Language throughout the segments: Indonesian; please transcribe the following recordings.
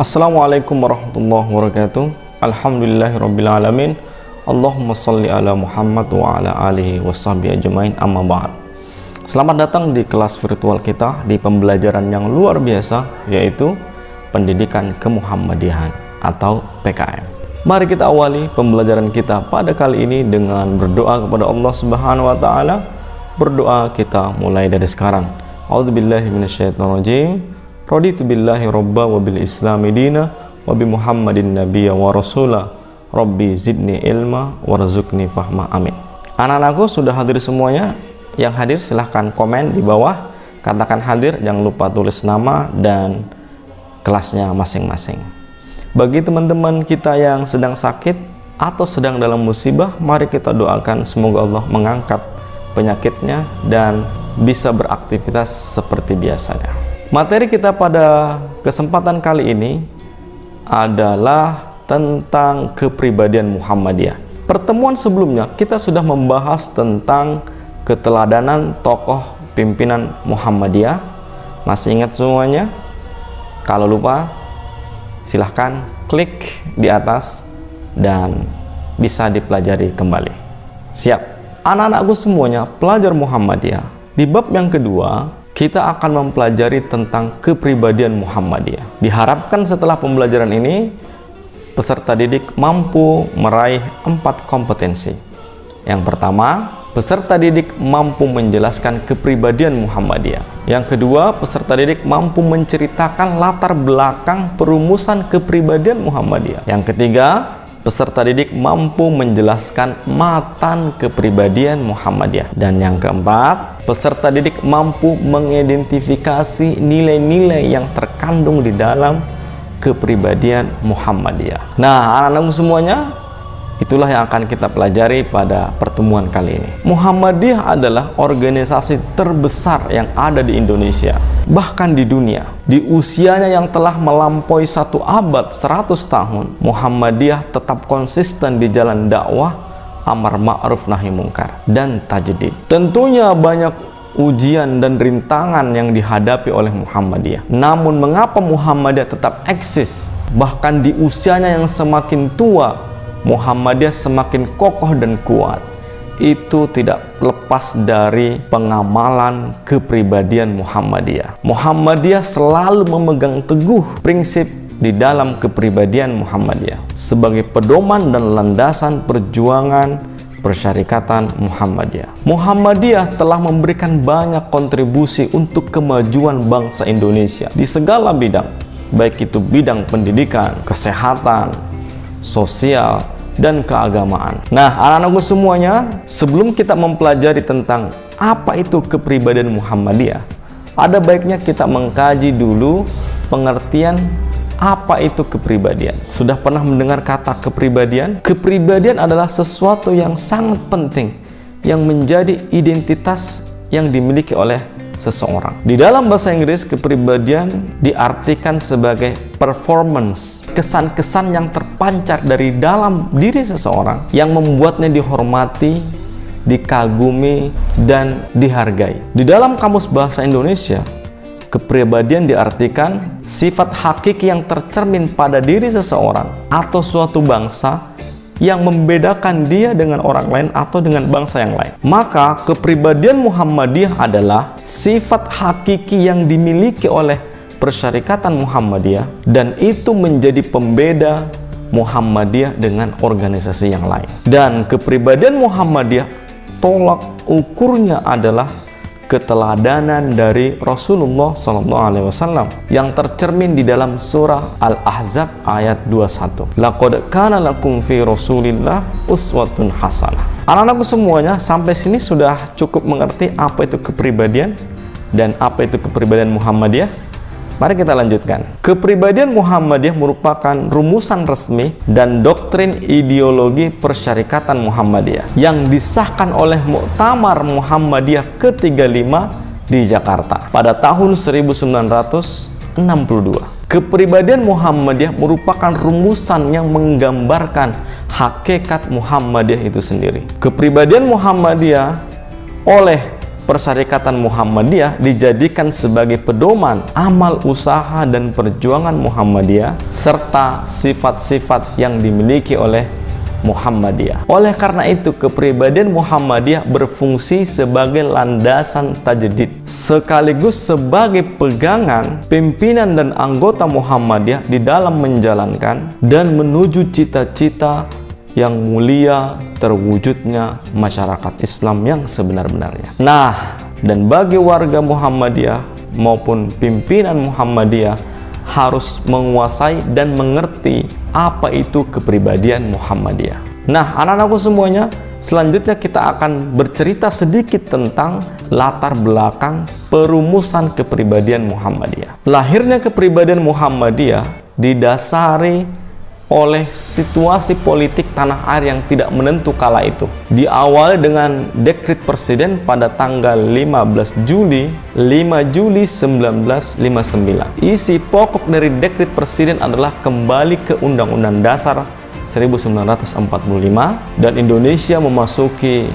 Assalamualaikum warahmatullahi wabarakatuh. Alhamdulillahirrabbilalamin. Allahumma salli ala Muhammad wa ala alihi washabihi ajmain, amma ba'd. Selamat datang di kelas virtual kita di pembelajaran yang luar biasa, yaitu Pendidikan Kemuhammadiyahan atau PKM. Mari kita awali pembelajaran kita pada kali ini dengan berdoa kepada Allah Subhanahu wa taala. Berdoa kita mulai dari sekarang. A'udzubillahi minasyaitonirrajim. Raditu billahi robba wa bil islami dina wa bi muhammadin nabiyya wa rasula rabbi zidni ilma warzuqni fahma, amin. Anak-anakku sudah hadir semuanya? Yang hadir silahkan komen di bawah, katakan hadir, jangan lupa tulis nama dan kelasnya masing-masing. Bagi teman-teman kita yang sedang sakit atau sedang dalam musibah, mari kita doakan semoga Allah mengangkat penyakitnya dan bisa beraktivitas seperti biasanya. Materi kita pada kesempatan kali ini adalah tentang kepribadian Muhammadiyah. Pertemuan sebelumnya kita sudah membahas tentang keteladanan tokoh pimpinan Muhammadiyah. Masih ingat semuanya? Kalau lupa, silahkan klik di atas dan bisa dipelajari kembali. Siap? Anak-anakku semuanya, pelajar Muhammadiyah, di bab yang kedua kita akan mempelajari tentang kepribadian Muhammadiyah. Diharapkan setelah pembelajaran ini, peserta didik mampu meraih 4 kompetensi. Yang pertama, peserta didik mampu menjelaskan kepribadian Muhammadiyah. Yang kedua, peserta didik mampu menceritakan latar belakang perumusan kepribadian Muhammadiyah. Yang ketiga, peserta didik mampu menjelaskan matan kepribadian Muhammadiyah. Dan yang keempat, peserta didik mampu mengidentifikasi nilai-nilai yang terkandung di dalam kepribadian Muhammadiyah. Nah, anak-anakmu semuanya, itulah yang akan kita pelajari pada pertemuan kali ini. Muhammadiyah adalah organisasi terbesar yang ada di Indonesia, bahkan di dunia. Di usianya yang telah melampaui 1 abad 100 tahun, Muhammadiyah tetap konsisten di jalan dakwah, amar ma'ruf nahi mungkar, dan tajdid. Tentunya banyak ujian dan rintangan yang dihadapi oleh Muhammadiyah. Namun mengapa Muhammadiyah tetap eksis? Bahkan di usianya yang semakin tua, Muhammadiyah semakin kokoh dan kuat. Itu tidak lepas dari pengamalan kepribadian Muhammadiyah. Muhammadiyah selalu memegang teguh prinsip di dalam kepribadian Muhammadiyah sebagai pedoman dan landasan perjuangan persyarikatan Muhammadiyah. Muhammadiyah telah memberikan banyak kontribusi untuk kemajuan bangsa Indonesia di segala bidang, baik itu bidang pendidikan, kesehatan, sosial, dan keagamaan. Nah, anak-anakku semuanya, sebelum kita mempelajari tentang apa itu kepribadian Muhammadiyah, ada baiknya kita mengkaji dulu pengertian apa itu kepribadian. Sudah pernah mendengar kata kepribadian? Kepribadian adalah sesuatu yang sangat penting yang menjadi identitas yang dimiliki oleh seseorang. Di dalam bahasa Inggris, kepribadian diartikan sebagai performance, kesan-kesan yang terpancar dari dalam diri seseorang yang membuatnya dihormati, dikagumi, dan dihargai. Di dalam Kamus Bahasa Indonesia, kepribadian diartikan sifat hakiki yang tercermin pada diri seseorang atau suatu bangsa yang membedakan dia dengan orang lain atau dengan bangsa yang lain. Maka kepribadian Muhammadiyah adalah sifat hakiki yang dimiliki oleh persyarikatan Muhammadiyah, dan itu menjadi pembeda Muhammadiyah dengan organisasi yang lain. Dan kepribadian Muhammadiyah tolak ukurnya adalah keteladanan dari Rasulullah SAW yang tercermin di dalam surah Al-Ahzab ayat 21. Laqad kana lakum fi Rasulillah uswatun hasanah. Anak-anakku semuanya, sampai sini sudah cukup mengerti apa itu kepribadian dan apa itu kepribadian Muhammadiyah? Mari kita lanjutkan. Kepribadian Muhammadiyah merupakan rumusan resmi dan doktrin ideologi persyarikatan Muhammadiyah yang disahkan oleh Muktamar Muhammadiyah ke-35 di Jakarta pada tahun 1962. Kepribadian Muhammadiyah merupakan rumusan yang menggambarkan hakikat Muhammadiyah itu sendiri. Kepribadian Muhammadiyah oleh Persyarikatan Muhammadiyah dijadikan sebagai pedoman amal usaha dan perjuangan Muhammadiyah serta sifat-sifat yang dimiliki oleh Muhammadiyah. Oleh karena itu, kepribadian Muhammadiyah berfungsi sebagai landasan tajdid sekaligus sebagai pegangan pimpinan dan anggota Muhammadiyah di dalam menjalankan dan menuju cita-cita yang mulia terwujudnya masyarakat Islam yang sebenar-benarnya. Nah, dan bagi warga Muhammadiyah maupun pimpinan Muhammadiyah harus menguasai dan mengerti apa itu kepribadian Muhammadiyah. Nah, anak-anakku semuanya, selanjutnya kita akan bercerita sedikit tentang latar belakang perumusan kepribadian Muhammadiyah. Lahirnya kepribadian Muhammadiyah didasari oleh situasi politik tanah air yang tidak menentu kala itu. Diawali dengan dekret presiden pada tanggal 5 Juli 1959. Isi pokok dari dekret presiden adalah kembali ke Undang-Undang Dasar 1945 dan Indonesia memasuki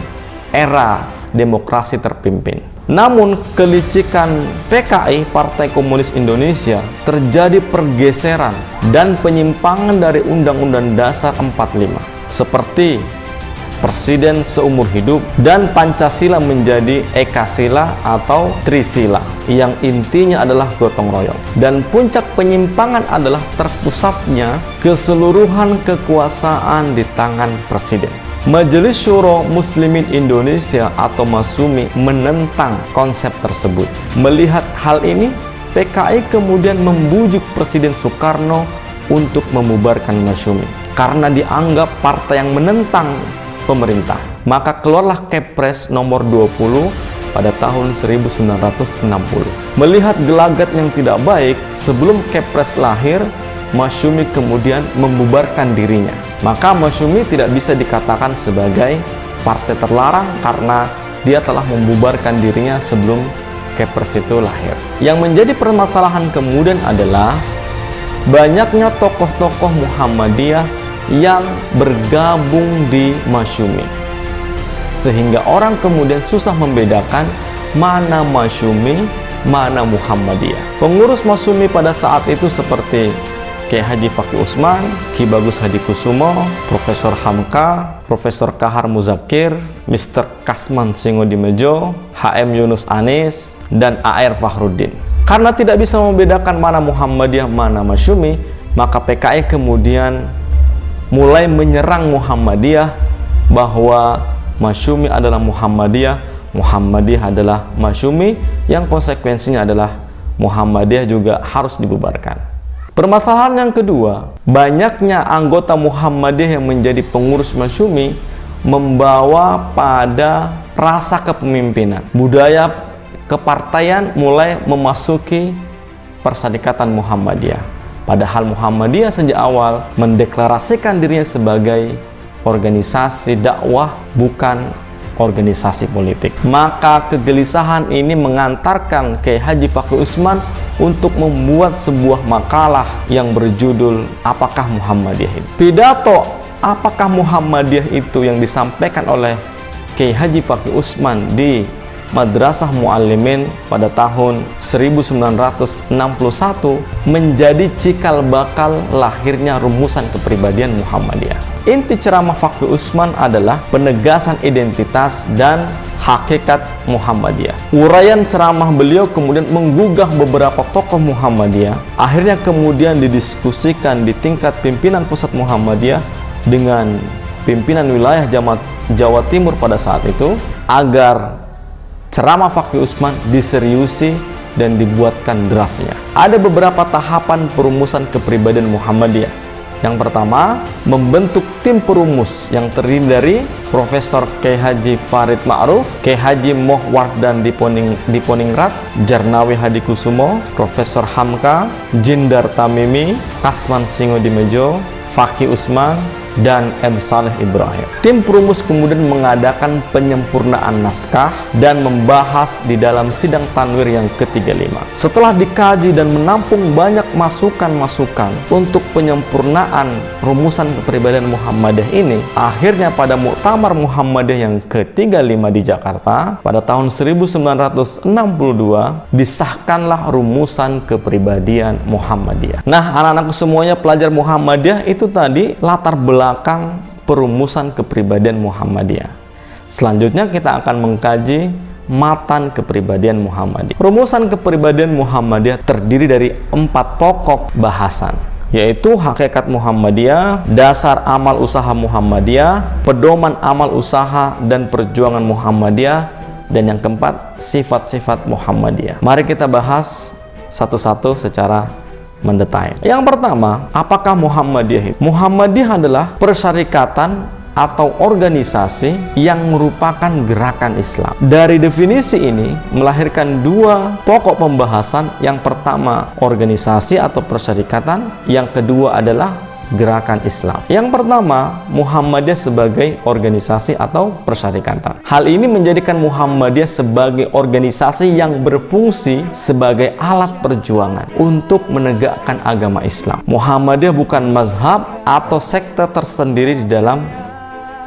era demokrasi terpimpin. Namun kelicikan PKI, Partai Komunis Indonesia, terjadi pergeseran dan penyimpangan dari Undang-Undang Dasar 45 seperti Presiden seumur hidup dan Pancasila menjadi Ekasila atau Trisila yang intinya adalah gotong royong. Dan puncak penyimpangan adalah terpusatnya keseluruhan kekuasaan di tangan Presiden. Majelis Syuro Muslimin Indonesia atau MASUMI menentang konsep tersebut. Melihat hal ini, PKI kemudian membujuk Presiden Soekarno untuk membubarkan MASUMI karena dianggap partai yang menentang pemerintah. Maka keluarlah Kepres nomor 20 pada tahun 1960. Melihat gelagat yang tidak baik, sebelum Kepres lahir, MASUMI kemudian membubarkan dirinya. Maka MASUMI tidak bisa dikatakan sebagai partai terlarang karena dia telah membubarkan dirinya sebelum Kepres itu lahir. Yang menjadi permasalahan kemudian adalah banyaknya tokoh-tokoh Muhammadiyah yang bergabung di MASUMI, sehingga orang kemudian susah membedakan mana MASUMI, mana Muhammadiyah. Pengurus MASUMI pada saat itu seperti Kiai Haji Fakih Usman, Ki Bagus Hadikusumo, Profesor Hamka, Profesor Kahar Muzakir, Mr. Kasman Singodimejo, HM Yunus Anis, dan AR Fahrudin. Karena tidak bisa membedakan mana Muhammadiyah, mana MASUMI, maka PKI kemudian mulai menyerang Muhammadiyah bahwa MASUMI adalah Muhammadiyah, Muhammadiyah adalah MASUMI, yang konsekuensinya adalah Muhammadiyah juga harus dibubarkan. Permasalahan yang kedua, banyaknya anggota Muhammadiyah yang menjadi pengurus MASUMI membawa pada rasa kepemimpinan. Budaya kepartaian mulai memasuki Persyarikatan Muhammadiyah. Padahal Muhammadiyah sejak awal mendeklarasikan dirinya sebagai organisasi dakwah, bukan organisasi politik. Maka kegelisahan ini mengantarkan Kiai Haji Fakih Usman untuk membuat sebuah makalah yang berjudul Apakah Muhammadiyah itu? Pidato Apakah Muhammadiyah itu yang disampaikan oleh Kiai Haji Fakih Usman di Madrasah Muallimin pada tahun 1961 menjadi cikal bakal lahirnya rumusan kepribadian Muhammadiyah. Inti ceramah Fakih Usman adalah penegasan identitas dan hakikat Muhammadiyah. Uraian ceramah beliau kemudian menggugah beberapa tokoh Muhammadiyah. Akhirnya kemudian didiskusikan di tingkat pimpinan pusat Muhammadiyah dengan pimpinan wilayah Jawa Timur pada saat itu, agar ceramah Fakih Usman diseriusi dan dibuatkan draftnya. Ada beberapa tahapan perumusan kepribadian Muhammadiyah. Yang pertama, membentuk tim perumus yang terdiri dari Profesor Kiai Haji Farid Ma'ruf, Kiai Haji Moh Wardan Diponingrat, Jarnawi Hadikusumo, Profesor Hamka, Jindar Tamimi, Kasman Singodimejo, Fakih Usman, dan M. Saleh Ibrahim. Tim perumus kemudian mengadakan penyempurnaan naskah dan membahas di dalam sidang tanwir yang ke-35. Setelah dikaji dan menampung banyak masukan-masukan untuk penyempurnaan rumusan kepribadian Muhammadiyah ini, akhirnya pada Muktamar Muhammadiyah yang ke-35 di Jakarta pada tahun 1962 disahkanlah rumusan kepribadian Muhammadiyah. Nah, anak-anakku semuanya pelajar Muhammadiyah, itu tadi latar belakang perumusan kepribadian Muhammadiyah. Selanjutnya kita akan mengkaji matan kepribadian Muhammadiyah. Rumusan kepribadian Muhammadiyah terdiri dari 4 pokok bahasan, yaitu hakikat Muhammadiyah, dasar amal usaha Muhammadiyah, pedoman amal usaha dan perjuangan Muhammadiyah, dan yang keempat, sifat-sifat Muhammadiyah. Mari kita bahas satu-satu secara mendetail. Yang pertama, apakah Muhammadiyah? Muhammadiyah adalah persyarikatan atau organisasi yang merupakan gerakan Islam. Dari definisi ini melahirkan 2 pokok pembahasan. Yang pertama, organisasi atau persyarikatan, yang kedua adalah gerakan Islam. Yang pertama, Muhammadiyah sebagai organisasi atau persyarikatan. Hal ini menjadikan Muhammadiyah sebagai organisasi yang berfungsi sebagai alat perjuangan untuk menegakkan agama Islam. Muhammadiyah bukan mazhab atau sekte tersendiri di dalam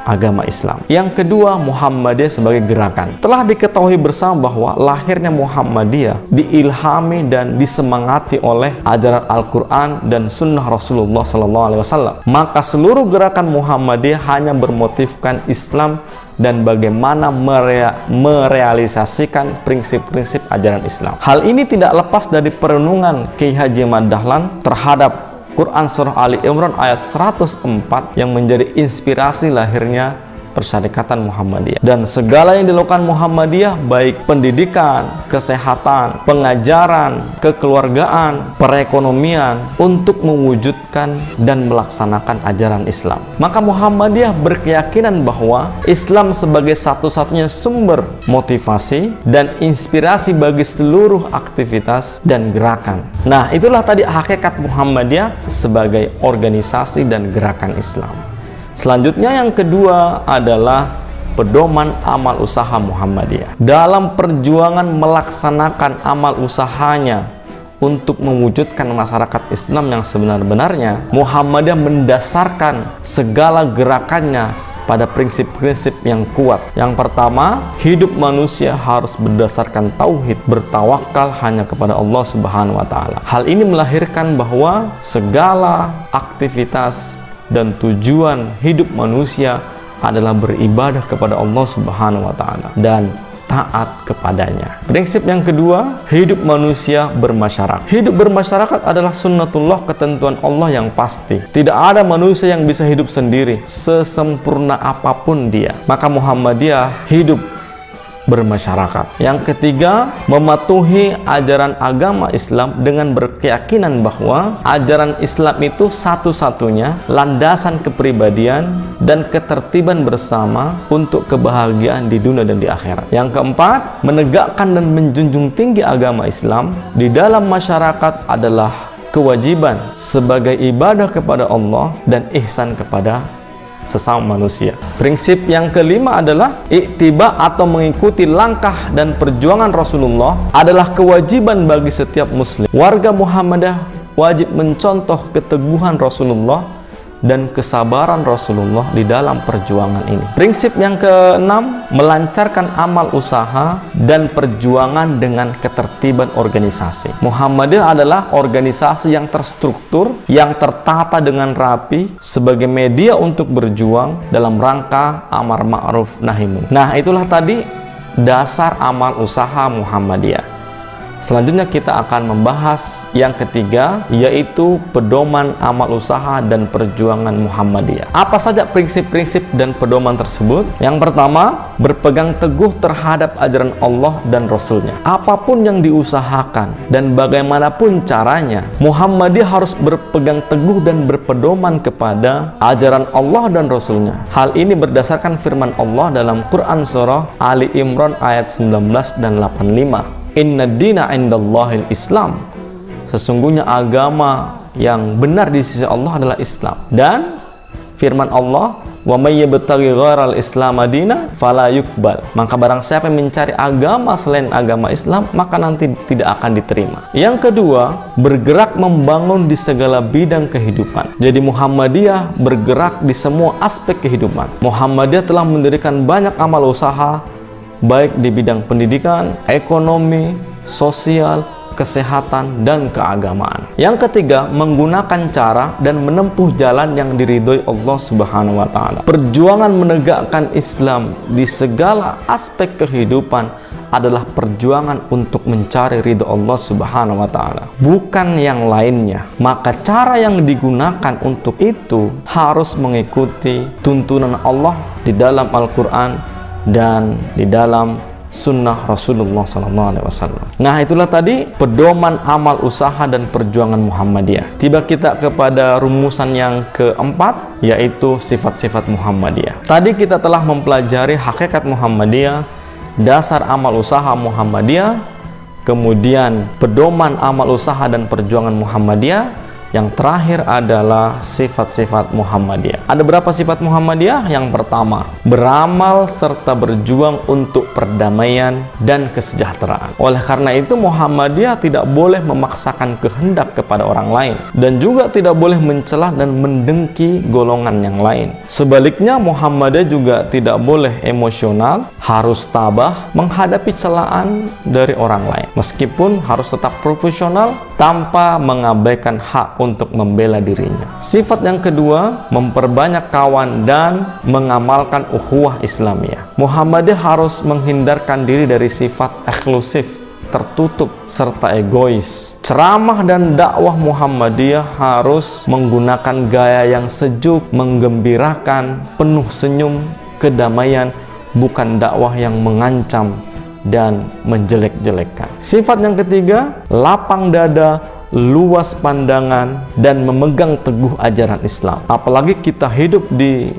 agama Islam. Yang kedua, Muhammadiyah sebagai gerakan. Telah diketahui bersama bahwa lahirnya Muhammadiyah diilhami dan disemangati oleh ajaran Al-Quran dan Sunnah Rasulullah SAW. Maka seluruh gerakan Muhammadiyah hanya bermotifkan Islam dan bagaimana merealisasikan prinsip-prinsip ajaran Islam. Hal ini tidak lepas dari perenungan Kiai Haji Ahmad Dahlan terhadap Quran Surah Ali Imran ayat 104 yang menjadi inspirasi lahirnya persyarikatan Muhammadiyah. Dan segala yang dilakukan Muhammadiyah, baik pendidikan, kesehatan, pengajaran, kekeluargaan, perekonomian, untuk mewujudkan dan melaksanakan ajaran Islam. Maka Muhammadiyah berkeyakinan bahwa Islam sebagai satu-satunya sumber motivasi dan inspirasi bagi seluruh aktivitas dan gerakan. Nah, itulah tadi hakikat Muhammadiyah sebagai organisasi dan gerakan Islam. Selanjutnya yang kedua adalah pedoman amal usaha Muhammadiyah. Dalam perjuangan melaksanakan amal usahanya untuk mewujudkan masyarakat Islam yang sebenar-benarnya, Muhammadiyah mendasarkan segala gerakannya pada prinsip-prinsip yang kuat. Yang pertama, hidup manusia harus berdasarkan tauhid, bertawakal hanya kepada Allah Subhanahu wa taala. Hal ini melahirkan bahwa segala aktivitas dan tujuan hidup manusia adalah beribadah kepada Allah Subhanahu wa taala dan taat kepadanya. Prinsip yang kedua, hidup manusia bermasyarakat. Hidup bermasyarakat adalah sunnatullah, ketentuan Allah yang pasti. Tidak ada manusia yang bisa hidup sendiri sesempurna apapun dia. Maka Muhammadiyah hidup bermasyarakat. Yang ketiga, mematuhi ajaran agama Islam dengan berkeyakinan bahwa ajaran Islam itu satu-satunya landasan kepribadian dan ketertiban bersama untuk kebahagiaan di dunia dan di akhirat. Yang keempat, menegakkan dan menjunjung tinggi agama Islam di dalam masyarakat adalah kewajiban sebagai ibadah kepada Allah dan ihsan kepada sesama manusia. Prinsip yang kelima adalah iktiba atau mengikuti langkah dan perjuangan Rasulullah adalah kewajiban bagi setiap muslim. Warga Muhammadiyah wajib mencontoh keteguhan Rasulullah dan kesabaran Rasulullah di dalam perjuangan ini. Prinsip yang keenam, melancarkan amal usaha dan perjuangan dengan ketertiban organisasi. Muhammadiyah adalah organisasi yang terstruktur, yang tertata dengan rapi sebagai media untuk berjuang dalam rangka amar ma'ruf nahi munkar. Nah, itulah tadi dasar amal usaha Muhammadiyah. Selanjutnya kita akan membahas yang ketiga, yaitu pedoman amal usaha dan perjuangan Muhammadiyah. Apa saja prinsip-prinsip dan pedoman tersebut? Yang pertama, berpegang teguh terhadap ajaran Allah dan Rasulnya. Apapun yang diusahakan dan bagaimanapun caranya, Muhammadiyah harus berpegang teguh dan berpedoman kepada ajaran Allah dan Rasulnya. Hal ini berdasarkan firman Allah dalam Quran Surah Ali Imran ayat 19 dan 85. Inna dina indallahil Islam. Sesungguhnya agama yang benar di sisi Allah adalah Islam. Dan firman Allah, wa may yabtaghi ghairal islam madina fala yuqbal. Maka barang siapa yang mencari agama selain agama Islam, maka nanti tidak akan diterima. Yang kedua, bergerak membangun di segala bidang kehidupan. Jadi Muhammadiyah bergerak di semua aspek kehidupan. Muhammadiyah telah mendirikan banyak amal usaha, baik di bidang pendidikan, ekonomi, sosial, kesehatan, dan keagamaan. Yang ketiga, menggunakan cara dan menempuh jalan yang diridhoi Allah Subhanahu wa Ta'ala. Perjuangan menegakkan Islam di segala aspek kehidupan adalah perjuangan untuk mencari ridho Allah Subhanahu wa Ta'ala, bukan yang lainnya. Maka cara yang digunakan untuk itu harus mengikuti tuntunan Allah di dalam Al-Quran dan di dalam sunnah Rasulullah SAW. Nah, itulah tadi pedoman amal usaha dan perjuangan Muhammadiyah. Tiba kita kepada rumusan yang keempat, yaitu sifat-sifat Muhammadiyah. Tadi kita telah mempelajari hakikat Muhammadiyah, dasar amal usaha Muhammadiyah, kemudian pedoman amal usaha dan perjuangan Muhammadiyah. Yang terakhir adalah sifat-sifat Muhammadiyah. Ada berapa sifat Muhammadiyah? Yang pertama, beramal serta berjuang untuk perdamaian dan kesejahteraan. Oleh karena itu, Muhammadiyah tidak boleh memaksakan kehendak kepada orang lain, dan juga tidak boleh mencela dan mendengki golongan yang lain. Sebaliknya, Muhammadiyah juga tidak boleh emosional, harus tabah menghadapi celaan dari orang lain, meskipun harus tetap profesional tanpa mengabaikan hak untuk membela dirinya. Sifat yang kedua, memperbanyak kawan dan mengamalkan ukhuwah Islamiyah. Muhammadiyah harus menghindarkan diri dari sifat eksklusif, tertutup, serta egois. Ceramah dan dakwah Muhammadiyah harus menggunakan gaya yang sejuk, menggembirakan, penuh senyum, kedamaian, bukan dakwah yang mengancam dan menjelek-jelekkan. Sifat yang ketiga, lapang dada, luas pandangan, dan memegang teguh ajaran Islam. Apalagi kita hidup di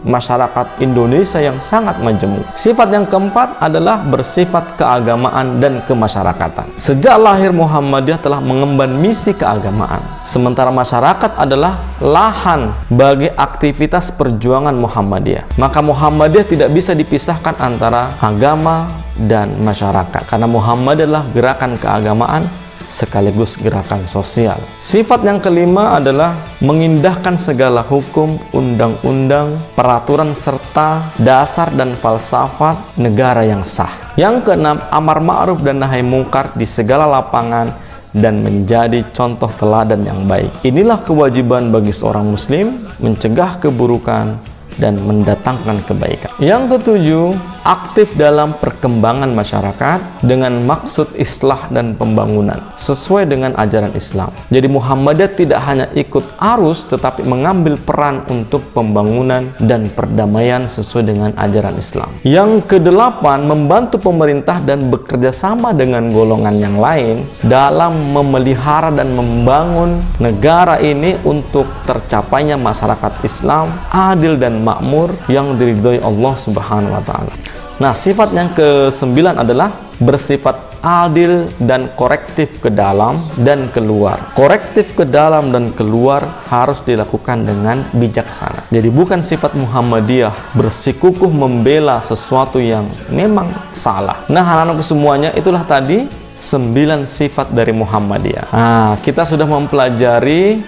masyarakat Indonesia yang sangat majemuk. Sifat yang keempat adalah bersifat keagamaan dan kemasyarakatan. Sejak lahir, Muhammadiyah telah mengemban misi keagamaan, sementara masyarakat adalah lahan bagi aktivitas perjuangan Muhammadiyah. Maka Muhammadiyah tidak bisa dipisahkan antara agama dan masyarakat, karena Muhammadiyah adalah gerakan keagamaan sekaligus gerakan sosial. Sifat yang kelima adalah mengindahkan segala hukum, undang-undang, peraturan, serta dasar dan falsafat negara yang sah. Yang keenam, amar ma'ruf dan nahi mungkar di segala lapangan dan menjadi contoh teladan yang baik. Inilah kewajiban bagi seorang muslim, mencegah keburukan dan mendatangkan kebaikan. Yang ketujuh, aktif dalam perkembangan masyarakat dengan maksud islah dan pembangunan sesuai dengan ajaran Islam. Jadi Muhammadiyah tidak hanya ikut arus, tetapi mengambil peran untuk pembangunan dan perdamaian sesuai dengan ajaran Islam. Yang kedelapan, membantu pemerintah dan bekerja sama dengan golongan yang lain dalam memelihara dan membangun negara ini untuk tercapainya masyarakat Islam adil dan makmur yang diridhoi Allah Subhanahu wa Ta'ala. Nah, sifat yang ke-9 adalah bersifat adil dan korektif ke dalam dan keluar. Korektif ke dalam dan keluar harus dilakukan dengan bijaksana. Jadi bukan sifat Muhammadiyah bersikukuh membela sesuatu yang memang salah. Nah, anak-anakku semuanya, itulah tadi 9 sifat dari Muhammadiyah. Nah, kita sudah mempelajari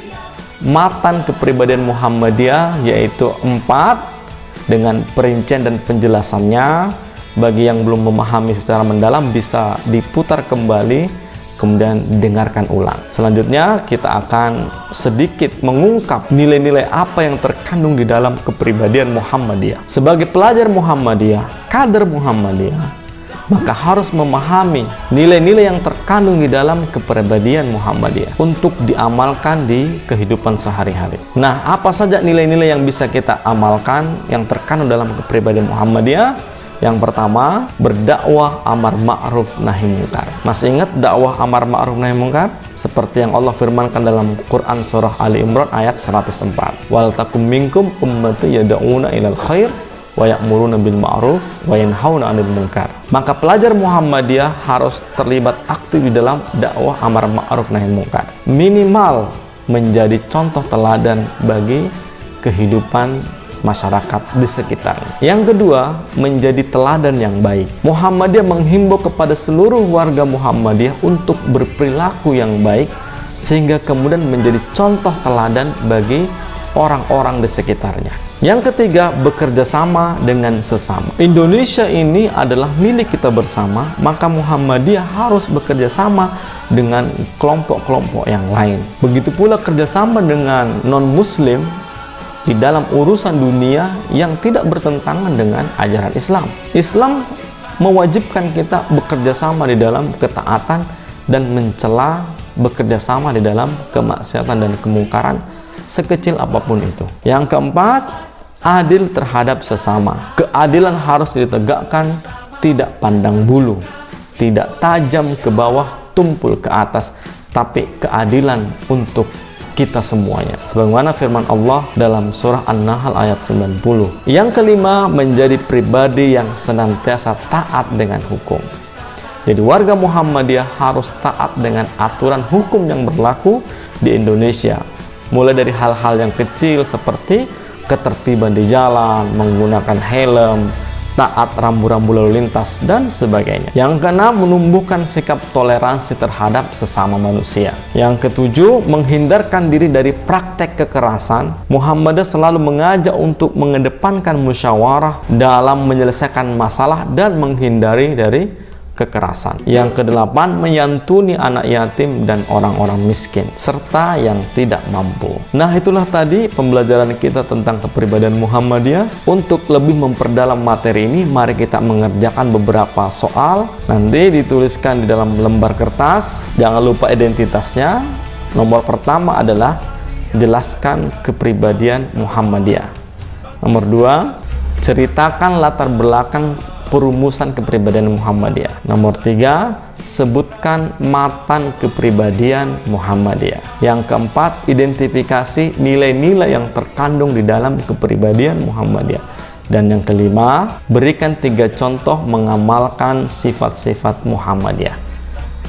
matan kepribadian Muhammadiyah, yaitu 4 dengan perincian dan penjelasannya. Bagi yang belum memahami secara mendalam, bisa diputar kembali, kemudian dengarkan ulang. Selanjutnya kita akan sedikit mengungkap nilai-nilai apa yang terkandung di dalam kepribadian Muhammadiyah. Sebagai pelajar Muhammadiyah, kader Muhammadiyah, maka harus memahami nilai-nilai yang terkandung di dalam kepribadian Muhammadiyah untuk diamalkan di kehidupan sehari-hari. Nah, apa saja nilai-nilai yang bisa kita amalkan yang terkandung dalam kepribadian Muhammadiyah? Yang pertama, berdakwah amar ma'ruf nahi mungkar. Masih ingat dakwah amar ma'ruf nahi mungkar? Seperti yang Allah firmankan dalam Quran surah Ali Imran ayat 104. Wal takum minkum ummatu yad'una ilal khair wa ya'muruna bil ma'ruf wa yanhauna 'anil munkar. Maka pelajar Muhammadiyah harus terlibat aktif di dalam dakwah amar ma'ruf nahi mungkar. Minimal menjadi contoh teladan bagi kehidupan masyarakat di sekitarnya. Yang kedua, menjadi teladan yang baik. Muhammadiyah menghimbau kepada seluruh warga Muhammadiyah untuk berperilaku yang baik, sehingga kemudian menjadi contoh teladan bagi orang-orang di sekitarnya. Yang ketiga, bekerja sama dengan sesama. Indonesia ini adalah milik kita bersama, maka Muhammadiyah harus bekerja sama dengan kelompok-kelompok yang lain. Begitu pula kerjasama dengan non-muslim di dalam urusan dunia yang tidak bertentangan dengan ajaran Islam. Islam mewajibkan kita bekerja sama di dalam ketaatan dan mencela bekerja sama di dalam kemaksiatan dan kemungkaran sekecil apapun itu. Yang keempat, adil terhadap sesama. Keadilan harus ditegakkan, tidak pandang bulu, tidak tajam ke bawah, tumpul ke atas, tapi keadilan untuk kita semuanya. Sebagaimana firman Allah dalam surah An-Nahl ayat 90. Yang kelima, menjadi pribadi yang senantiasa taat dengan hukum. Jadi warga Muhammadiyah harus taat dengan aturan hukum yang berlaku di Indonesia. Mulai dari hal-hal yang kecil seperti ketertiban di jalan, menggunakan helm, taat rambu-rambu lalu lintas, dan sebagainya. Yang keenam, menumbuhkan sikap toleransi terhadap sesama manusia. Yang ketujuh, menghindarkan diri dari praktek kekerasan. Muhammadiyah selalu mengajak untuk mengedepankan musyawarah dalam menyelesaikan masalah dan menghindari dari kekerasan. Yang kedelapan, menyantuni anak yatim dan orang-orang miskin serta yang tidak mampu. Nah, itulah tadi pembelajaran kita tentang kepribadian Muhammadiyah. Untuk lebih memperdalam materi ini, mari kita mengerjakan beberapa soal. Nanti dituliskan di dalam lembar kertas. Jangan lupa identitasnya. Nomor pertama adalah jelaskan kepribadian Muhammadiyah. Nomor dua, ceritakan latar belakang perumusan kepribadian Muhammadiyah. Nomor tiga, sebutkan matan kepribadian Muhammadiyah. Yang keempat, identifikasi nilai-nilai yang terkandung di dalam kepribadian Muhammadiyah. Dan yang kelima, berikan 3 contoh mengamalkan sifat-sifat Muhammadiyah.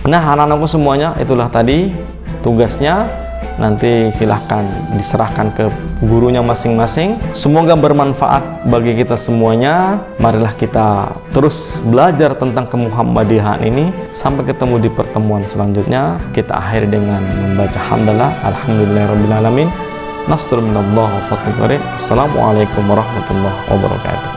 Nah, anak-anakku semuanya, itulah tadi tugasnya. Nanti silahkan diserahkan ke gurunya masing-masing. Semoga bermanfaat bagi kita semuanya. Marilah kita terus belajar tentang kemuhammadiyahan ini. Sampai ketemu di pertemuan selanjutnya. Kita akhiri dengan membaca hamdalah, alhamdulillahirabbil alamin. Nasrun minallah wa fathun qarib. Assalamualaikum warahmatullahi wabarakatuh.